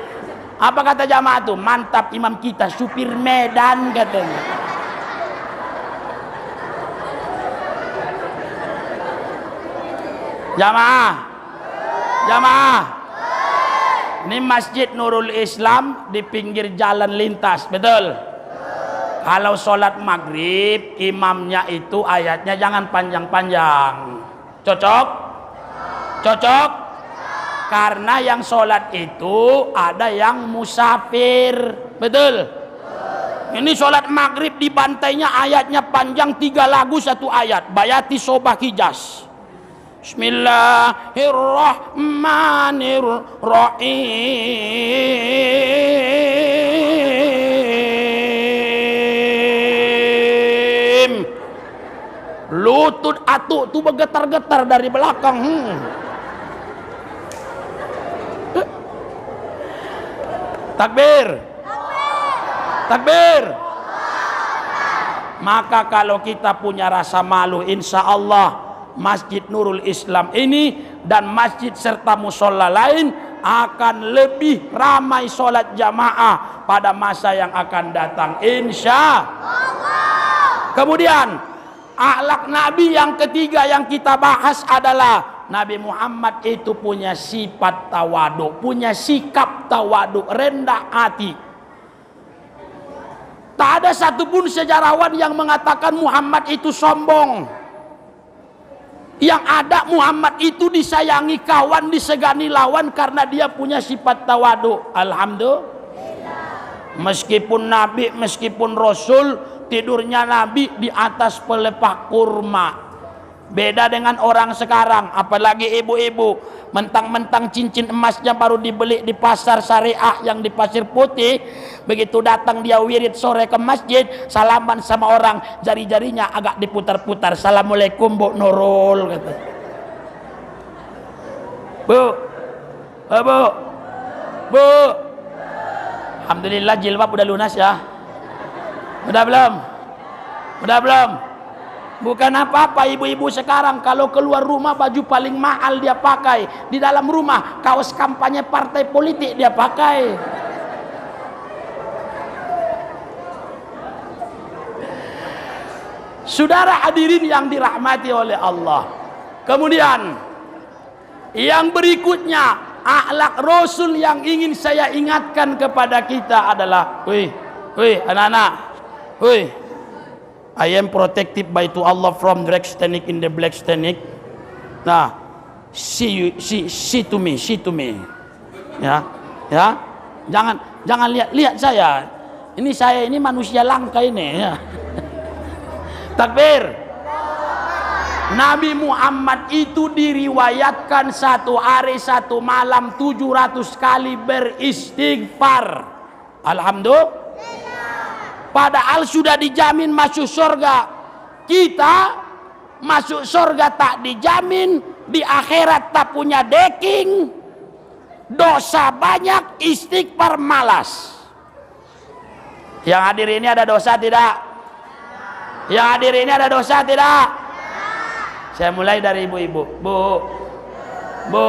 S1: Apa kata jamaah tuh? Mantap imam kita, supir Medan katanya. Jamaah, jamaah. Ini Masjid Nurul Islam di pinggir jalan lintas, betul? Kalau sholat maghrib imamnya itu ayatnya jangan panjang-panjang. Cocok? Cocok? Karena yang sholat itu ada yang musafir, betul? Ini sholat maghrib di bantainya ayatnya panjang 3 lagu 1 ayat. Bayati Sobah Hijaz. Bismillahirrahmanirrahim. Lutut atuk tuh bergetar-getar dari belakang. Takbir, takbir. Maka kalau kita punya rasa malu, insya Allah Masjid Nurul Islam ini dan masjid serta musola lain akan lebih ramai sholat jamaah pada masa yang akan datang, insya Allah. Kemudian akhlak Nabi yang ketiga yang kita bahas adalah Nabi Muhammad itu punya sifat tawaduk, punya sikap tawaduk, rendah hati. Tak ada satupun sejarawan yang mengatakan Muhammad itu sombong. Yang ada Muhammad itu disayangi kawan, disegani lawan karena dia punya sifat tawadu. Alhamdulillah. Meskipun Nabi, meskipun Rasul, tidurnya Nabi di atas pelepah kurma. Beda dengan orang sekarang, apalagi ibu-ibu, mentang-mentang cincin emasnya baru dibeli di pasar syariah yang di Pasir Putih, begitu datang dia wirid sore ke masjid, salaman sama orang, jari-jarinya agak diputar-putar. Assalamualaikum Bu Nurul, kata. Bu, Bu, Bu. Alhamdulillah jilbab udah lunas ya. Udah belum? Udah belum? Bukan apa-apa ibu-ibu sekarang kalau keluar rumah baju paling mahal dia pakai, di dalam rumah kaos kampanye partai politik dia pakai. Saudara hadirin yang dirahmati oleh Allah. Kemudian yang berikutnya, akhlak Rasul yang ingin saya ingatkan kepada kita adalah, wih anak-anak, wih, I am protected by to Allah from black snake in the black snake. Nah, see to me. Ya. Jangan lihat saya. Ini saya ini manusia langka ini ya. Takbir. Nabi Muhammad itu diriwayatkan satu hari satu malam 700 kali beristighfar. Alhamdulillah. Padahal sudah dijamin masuk surga. Kita masuk surga tak dijamin, di akhirat tak punya deking, dosa banyak, istighfar malas. Yang hadir ini ada dosa tidak? Yang hadir ini ada dosa tidak? Saya mulai dari ibu-ibu. Bu,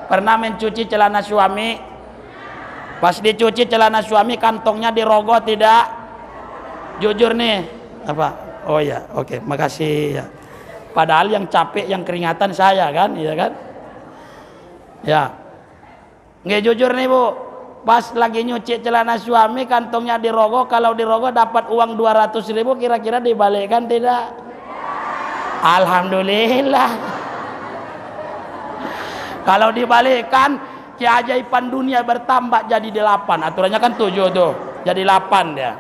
S1: pernah mencuci celana suami? Pas dicuci celana suami kantongnya dirogoh tidak? Jujur nih. Apa? Oh ya, oke, makasih ya. Padahal yang capek, yang keringatan saya kan, iya kan? Ya. Nggak jujur nih Bu. Pas lagi nyuci celana suami kantongnya dirogoh, kalau dirogoh dapat uang 200.000 kira-kira dibalikkan tidak? Alhamdulillah. Kalau dibalikkan, keajaiban dunia bertambah jadi 8. Aturannya kan 7 tuh, jadi 8 dia.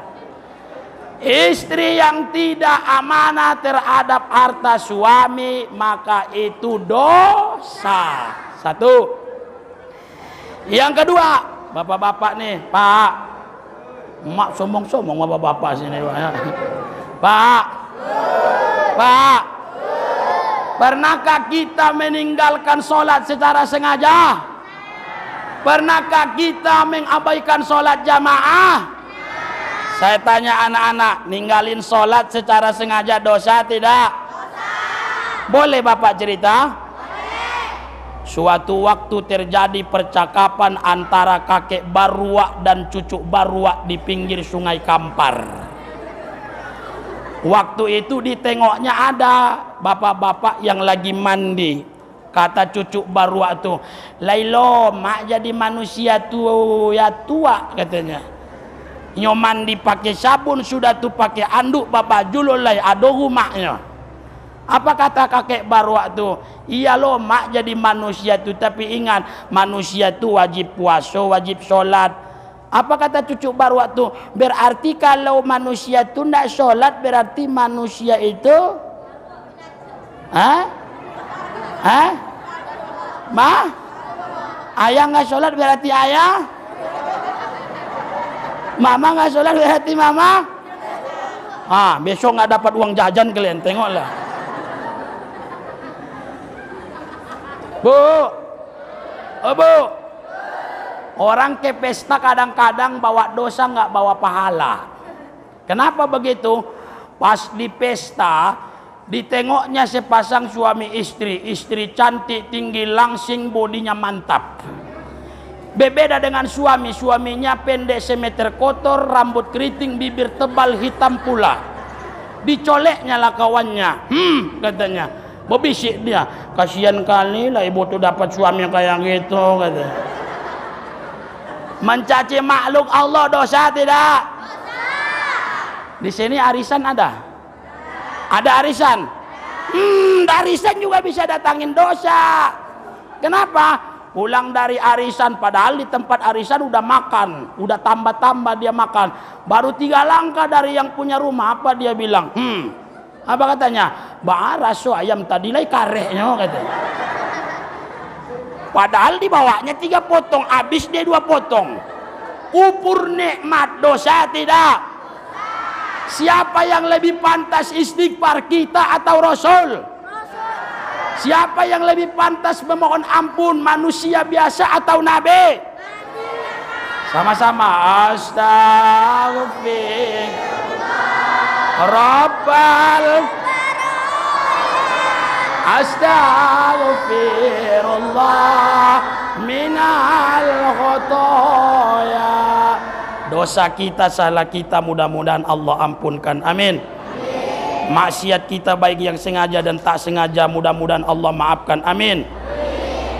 S1: Istri yang tidak amanah terhadap harta suami, maka itu dosa. Satu. Yang kedua, bapak-bapak nih, Pak. Mak sombong-sombong bapak-bapak sini, Pak. Pak. Pernahkah kita meninggalkan sholat secara sengaja? Pernahkah kita mengabaikan sholat jamaah? Saya tanya anak-anak, ninggalin sholat secara sengaja dosa tidak? Dosa. Boleh Bapak cerita? Boleh. Suatu waktu terjadi percakapan antara kakek Barwa dan cucu Barwa di pinggir sungai Kampar. Waktu itu ditengoknya ada bapak-bapak yang lagi mandi. Kata cucu Barwa tuh, Lailo, mak jadi manusia tua ya tua katanya. Nyoman dipakai sabun sudah tuh pakai anduk bapak jululai ado rumahnya. Apa kata kakek Barwa tuh? Iya loh mak jadi manusia tuh, tapi ingat manusia tuh wajib puasa, wajib sholat. Apa kata cucu Barwa tuh? Berarti kalau manusia tuh ndak sholat berarti manusia itu Ma? Ayah nggak sholat berarti ayah? Mama nggak sholat berarti mama? Besok nggak dapat uang jajan kalian, tengoklah. Bu, orang ke pesta kadang-kadang bawa dosa nggak bawa pahala. Kenapa begitu? Pas di pesta ditengoknya sepasang suami istri cantik, tinggi, langsing, bodinya mantap. Berbeda dengan suaminya pendek semeter kotor, rambut keriting, bibir tebal, hitam pula. Dicoleknya lah kawannya. Katanya. Berbisik dia. Kasihan kali lah ibu tuh dapat suami kayak gitu katanya. Mencaci makhluk Allah dosa tidak? Dosa. Di sini arisan ada? Ada arisan? Arisan juga bisa datangin dosa. Kenapa? Pulang dari arisan, padahal di tempat arisan udah makan, udah tambah-tambah dia makan. Baru 3 langkah dari yang punya rumah, apa dia bilang? Apa katanya? Raso ayam tadi lai kareknya katanya. Padahal dibawanya 3 potong, habis dia 2 potong. Ukur nikmat dosa tidak? Siapa yang lebih pantas istighfar, kita atau Rasul? Siapa yang lebih pantas memohon ampun, manusia biasa atau Nabi? Sama-sama. Astaghfirullah Rabbal Astaghfirullah minal khotoya. Dosa kita, salah kita, mudah-mudahan Allah ampunkan. Amin. Maksiat kita baik yang sengaja dan tak sengaja, mudah-mudahan Allah maafkan. Amin.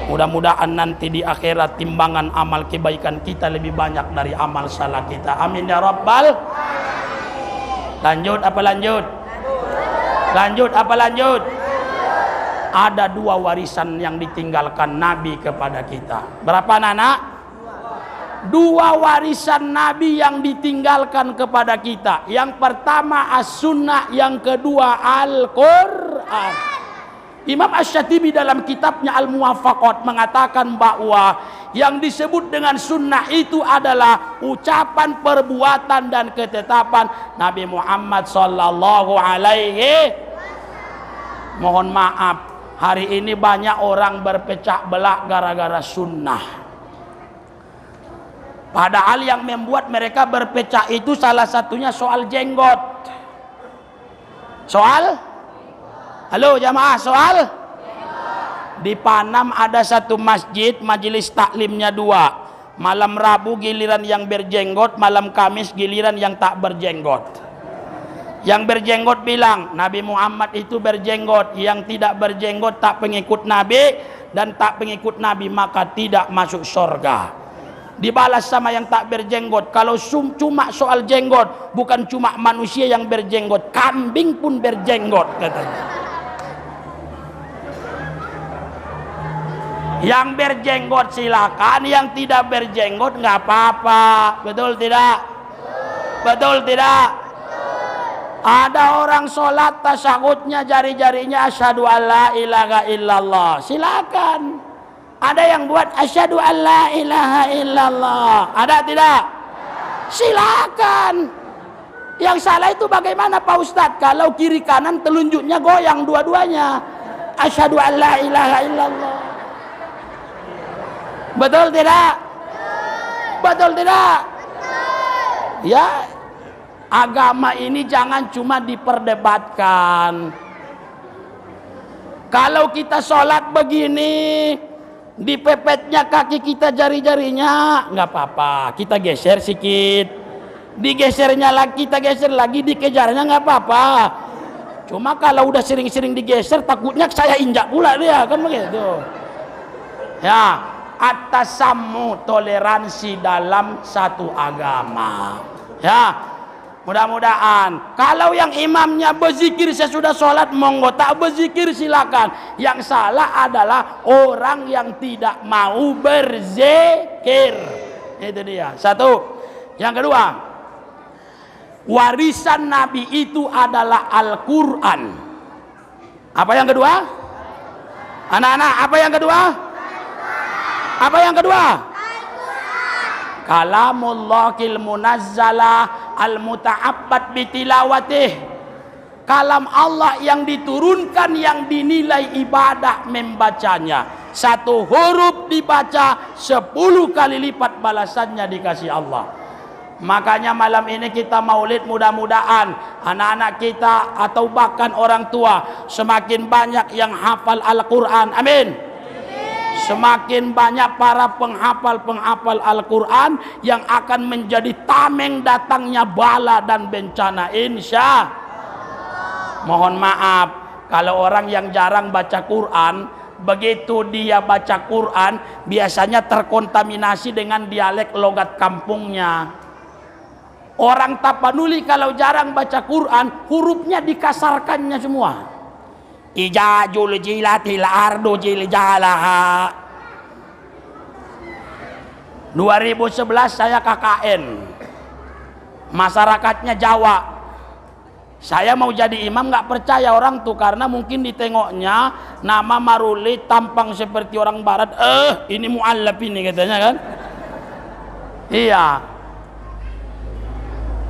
S1: Mudah-mudahan nanti di akhirat timbangan amal kebaikan kita lebih banyak dari amal salah kita. Amin ya Rabbal. Lanjut apa lanjut? Lanjut apa lanjut? Ada 2 warisan yang ditinggalkan Nabi kepada kita. Berapa anak? 2 warisan Nabi yang ditinggalkan kepada kita. Yang pertama as-sunnah, yang kedua Al-Quran. Imam Asy-Syatibi dalam kitabnya Al-Muwafaqat mengatakan bahwa yang disebut dengan sunnah itu adalah ucapan, perbuatan dan ketetapan Nabi Muhammad sallallahu alaihi. Mohon maaf, hari ini banyak orang berpecah belah gara-gara sunnah. Padahal yang membuat mereka berpecah itu salah satunya soal jenggot. Soal? Halo jamaah, soal? Di Panam ada satu masjid, majelis taklimnya 2. Malam Rabu giliran yang berjenggot, malam Kamis giliran yang tak berjenggot. Yang berjenggot bilang Nabi Muhammad itu berjenggot, yang tidak berjenggot tak pengikut Nabi, dan tak pengikut Nabi maka tidak masuk surga. Dibalas sama yang tak berjenggot, kalau cuma soal jenggot, bukan cuma manusia yang berjenggot, kambing pun berjenggot katanya. Yang berjenggot silakan, yang tidak berjenggot nggak apa-apa. Betul tidak? Betul tidak? Ada orang sholat tasyahudnya jari-jarinya asyhadu alla ilaha illallah, silakan. Ada yang buat asyhadu alla ilaha illallah, ada tidak? Silakan. Yang salah itu bagaimana Pak Ustadz? Kalau kiri kanan telunjuknya goyang dua-duanya, asyhadu alla ilaha illallah. Betul tidak? Betul tidak? Ya, agama ini jangan cuma diperdebatkan. Kalau kita sholat begini, dipepetnya kaki kita jari-jarinya, nggak apa-apa, kita geser sedikit. Digesernya lagi, kita geser lagi, dikejarnya nggak apa-apa. Cuma kalau udah sering-sering digeser, takutnya saya injak pula dia, kan begitu. Ya, atasamu, toleransi dalam satu agama. Ya, mudah-mudahan kalau yang imamnya berzikir sesudah sholat, monggo, tak berzikir silakan. Yang salah adalah orang yang tidak mau berzikir. Itu dia. Satu. Yang kedua, warisan Nabi itu adalah Al-Quran. Apa yang kedua? Anak-anak, apa yang kedua? Apa yang kedua? Kalamullahil munazzalah al-muta'abbad bitilawatih. Kalam Allah yang diturunkan, yang dinilai ibadah membacanya. 1 huruf dibaca 10 kali lipat balasannya dikasih Allah. Makanya malam ini kita maulid, mudah-mudahan anak-anak kita atau bahkan orang tua semakin banyak yang hafal Al-Quran. Amin. Semakin banyak para penghafal Al-Quran yang akan menjadi tameng datangnya bala dan bencana, insya. Mohon maaf, kalau orang yang jarang baca Quran, begitu dia baca Quran biasanya terkontaminasi dengan dialek logat kampungnya. Orang Tapanuli kalau jarang baca Quran, hurufnya dikasarkannya semua. Ijajul jilatil ardu jiljalaha. 2011 saya KKN. Masyarakatnya Jawa. Saya mau jadi imam, nggak percaya orang tuh karena mungkin ditengoknya nama Maruli tampang seperti orang barat. Ini muallaf ini katanya kan. Iya.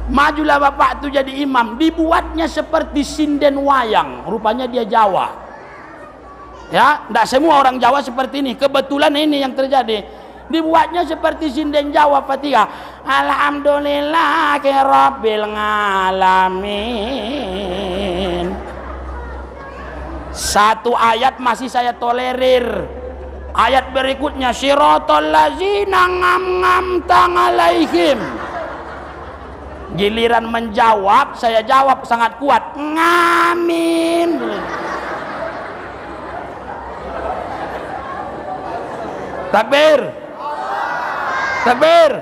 S1: Majulah bapak itu jadi imam, dibuatnya seperti sinden wayang, rupanya dia Jawa. Ya, tidak semua orang Jawa seperti ini. Kebetulan ini yang terjadi. Dibuatnya seperti sinden Jawa Fatihah. Alhamdulillahirabbil alamin. Satu ayat masih saya tolerir. Ayat berikutnya siratal ladzina an'amta 'alaihim. Giliran menjawab, saya jawab sangat kuat, ngamin. Takbir. Takbir.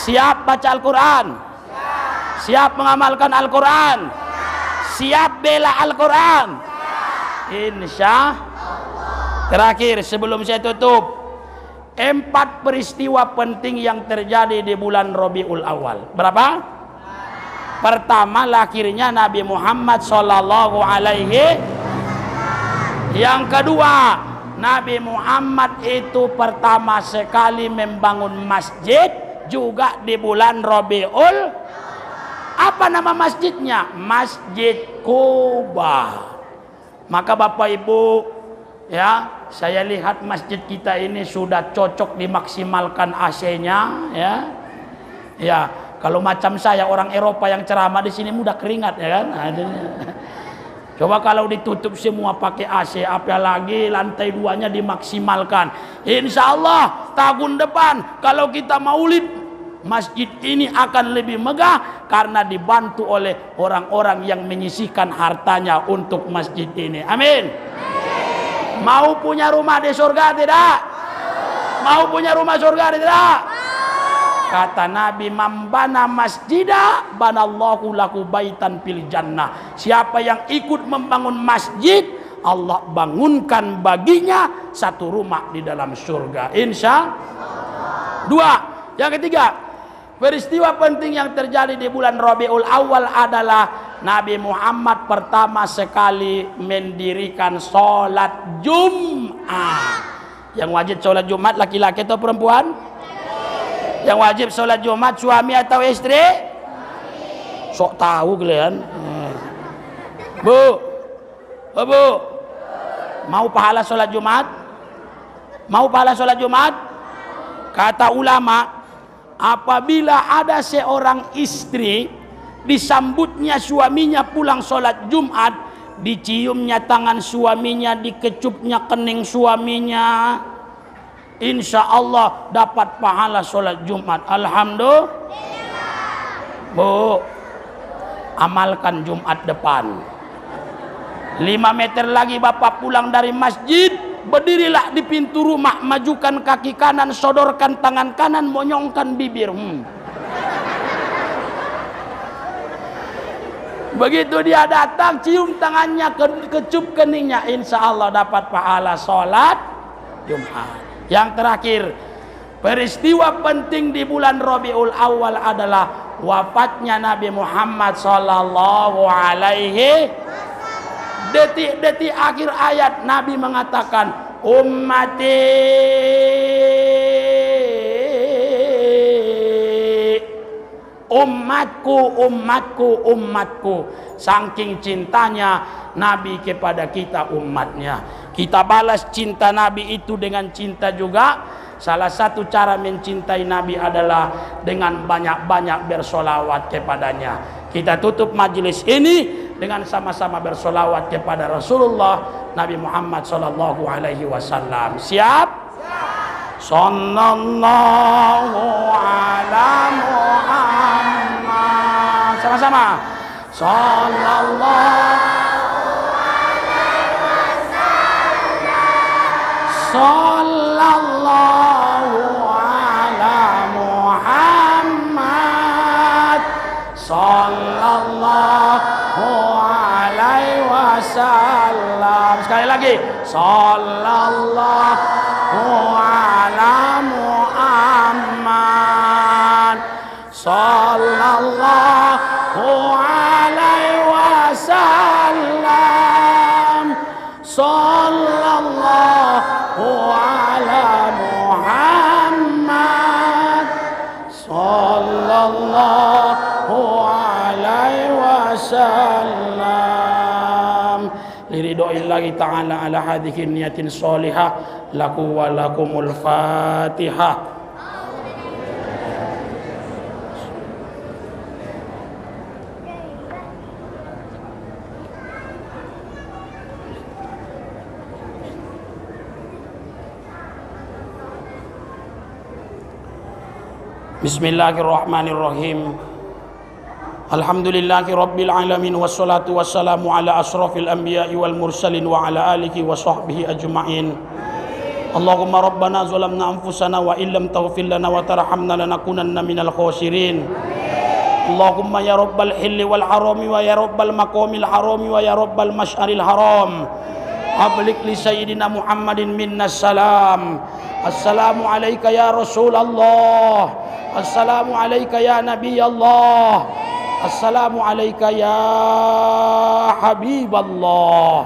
S1: Siap baca Al-Quran? Siap mengamalkan Al-Quran? Siap bela Al-Quran? Insya Allah. Terakhir sebelum saya tutup, 4 peristiwa penting yang terjadi di bulan Rabiul Awal. Berapa? Pertama, lahirnya Nabi Muhammad sallallahu alaihi. Yang kedua, Nabi Muhammad itu pertama sekali membangun masjid juga di bulan Rabiul. Apa nama masjidnya? Masjid Kuba. Maka Bapak Ibu, ya, saya lihat masjid kita ini sudah cocok dimaksimalkan AC-nya, ya. Ya, kalau macam saya orang Eropa yang ceramah di sini mudah keringat, ya kan? Coba kalau ditutup semua pakai AC, apalagi lantai 2-nya dimaksimalkan. Insya Allah tahun depan kalau kita maulid, masjid ini akan lebih megah karena dibantu oleh orang-orang yang menyisihkan hartanya untuk masjid ini. Amin. Mau punya rumah di surga tidak? Mau punya rumah surga tidak? Kata Nabi, "Mambana masjidah banallahu lahu baitan fil jannah." Siapa yang ikut membangun masjid, Allah bangunkan baginya satu rumah di dalam surga. Insya Allah. 2. Yang ketiga, peristiwa penting yang terjadi di bulan Rabiul Awal adalah Nabi Muhammad pertama sekali mendirikan sholat Jumat. Yang wajib sholat Jumat laki-laki atau perempuan? Yang wajib sholat Jumat suami atau istri? Sok tahu kalian. Bu, bu, mau pahala sholat Jumat? Mau pahala sholat Jumat? Kata ulama, apabila ada seorang istri disambutnya suaminya pulang sholat Jumat, diciumnya tangan suaminya, dikecupnya kening suaminya, insya Allah dapat pahala sholat Jumat. Alhamdulillah. Bu, amalkan Jumat depan. 5 meter lagi bapak pulang dari masjid, berdirilah di pintu rumah, majukan kaki kanan, sodorkan tangan kanan, monyongkan bibir. Begitu dia datang, cium tangannya, kecup keningnya, insya Allah dapat pahala sholat Jumat. Yang terakhir, peristiwa penting di bulan Rabiul Awal adalah wafatnya Nabi Muhammad sallallahu alaihi. Detik-detik akhir ayat Nabi mengatakan, ummati, umatku, umatku, umatku. Saking cintanya Nabi kepada kita umatnya. Kita balas cinta Nabi itu dengan cinta juga. Salah satu cara mencintai Nabi adalah dengan banyak-banyak bersolawat kepadanya. Kita tutup majelis ini dengan sama-sama bersolawat kepada Rasulullah Nabi Muhammad sallallahu alaihi wasallam. Siap? Sallallahu ala Muhammad. Sama-sama. Sallallahu sallallahu ala Muhammad. wasallam. Sekali lagi, sallallahu ala Muhammad, sallallahu alaihi wasallam, sallallahu ala Muhammad, sallallahu alaihi wasallam. Liridhoillahi ta'ala ala hadhihi niyatin sholihah laku wa lakumul Fatihah. Bismillahirrahmanirrahim. Alhamdulillahi rabbil alamin, wassalatu wassalamu ala asrafil anbiya'i wal mursalin wa ala alihi wa sahbihi ajma'in. Allahumma rabbana zalamna anfusana wa illam taghfir lana wa tarhamna lanakunanna minal khasirin. Allahumma ya rabbal hilli wal harami wa ya rabbal maqamil harami wa ya rabbal masyaril haram, ablik li sayyidina Muhammadin minnas salam. Assalamu alayka ya Rasulullah, assalamu alayka ya Nabi Allah, assalamu alayka ya Habiballah.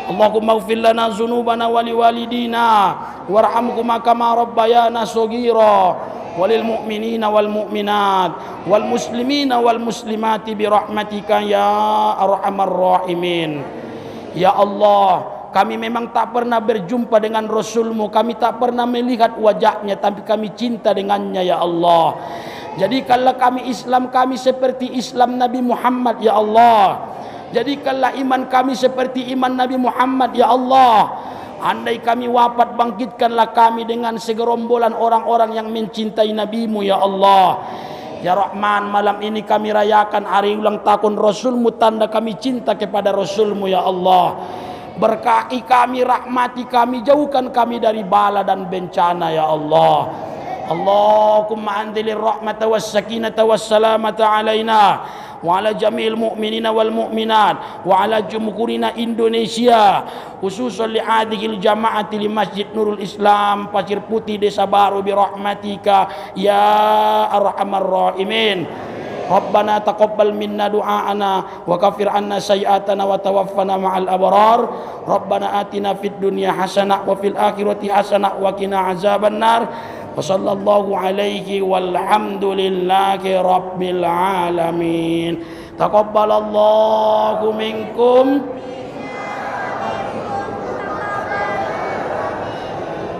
S1: Allahumma ighfir lana dzunubana wa liwalidina warhamhuma kama rabbayana shaghira, walil mu'minina wal mu'minat wal muslimina wal muslimati bi rahmatika ya arhamar rahimin. Ya Allah, kami memang tak pernah berjumpa dengan Rasulmu, kami tak pernah melihat wajahnya, tapi kami cinta dengannya ya Allah. Jadikanlah kami Islam kami seperti Islam Nabi Muhammad ya Allah. Jadikanlah iman kami seperti iman Nabi Muhammad ya Allah. Andai kami wafat, bangkitkanlah kami dengan segerombolan orang-orang yang mencintai Nabimu ya Allah. Ya Rahman, malam ini kami rayakan hari ulang tahun Rasulmu, tanda kami cinta kepada Rasulmu ya Allah. Berkahi kami, rahmati kami, jauhkan kami dari bala dan bencana ya Allah. Allahumma anzilir rahmata was sakinata was salamata alaina wa ala jami'il mu'minina wal mu'minat wa ala jumhurina Indonesia, khususan li hadhil jama'ati li Masjid Nurul Islam Pasir Putih Desa Baru bi rahmatika ya arhamar rahimin. Rabbana taqabbal minna du'aana wa kafir anna sayyi'atana wa tawaffana ma'al abrar. Rabbana atina fid dunya hasanah wa fil akhirati hasanah wa qina azabannar. Wa sallallahu alaihi walhamdulillahi rabbil alamin. Taqabbalallahu minkum.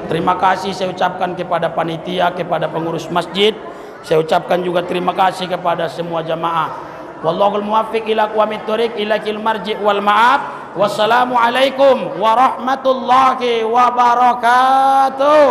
S1: Terima kasih saya ucapkan kepada panitia, kepada pengurus masjid. Saya ucapkan juga terima kasih kepada semua jamaah. Wallahul muwaffiq ila aqwamit thoriq ilal marji' wal ma'ab. Wassalamualaikum warahmatullahi wabarakatuh.